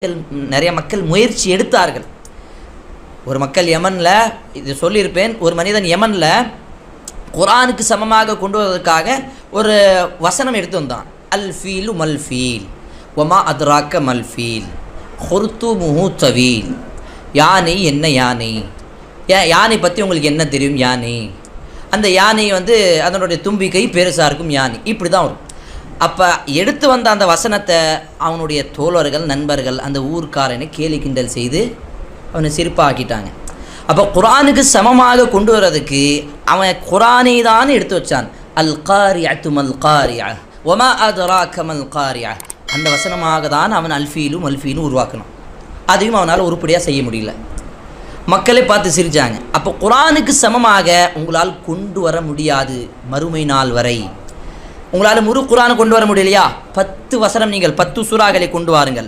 நிறைய மக்கள் முயற்சி எடுத்தார்கள். ஒரு மக்கள் யமனில், இது சொல்லியிருப்பேன், ஒரு மனிதன் யமனில் குர்ஆனுக்கு சமமாக கொண்டு வருவதற்காக ஒரு வசனம் எடுத்து வந்தான். அல் ஃபீலு மல் ஃபீல் ஒமா அத்ராக்க மல் ஃபீல் ஹுர்து முஹு தவீல். யானை என்ன யானை, யானை பற்றி உங்களுக்கு என்ன தெரியும்? யானை, அந்த யானை அதனுடைய தும்பிக்கை பெருசாக இருக்கும் யானை, இப்படி தான் வரும். அப்போ எடுத்து வந்த அந்த வசனத்தை அவனுடைய தோழர்கள், நண்பர்கள், அந்த ஊர்க்காரனை கேலி கிண்டல் செய்து அவனை சிரிப்பாக்கிட்டாங்க. அப்போ குர்ஆனுக்கு சமமாக கொண்டு வர்றதுக்கு அவன் குர்ஆனை தான் எடுத்து வச்சான். அல் காரிஅத்து மல் காரிஅ வமா அத்ராக மல் காரிஅ, அந்த வசனமாக தான் அவன் அல்ஃபீலும் அல்ஃபீலும் உருவாக்கணும். அதையும் அவனால் உருப்படியாக செய்ய முடியல. மக்களை பார்த்து சிரித்தாங்க. அப்போ குர்ஆனுக்கு சமமாக உங்களால் கொண்டு வர முடியாது. மறுமை நாள் வரை உங்களால் முழு குர்ஆனை கொண்டு வர முடியலையா? 10 வசனம், நீங்கள் 10 சூறாக்களை கொண்டு வாருங்கள்.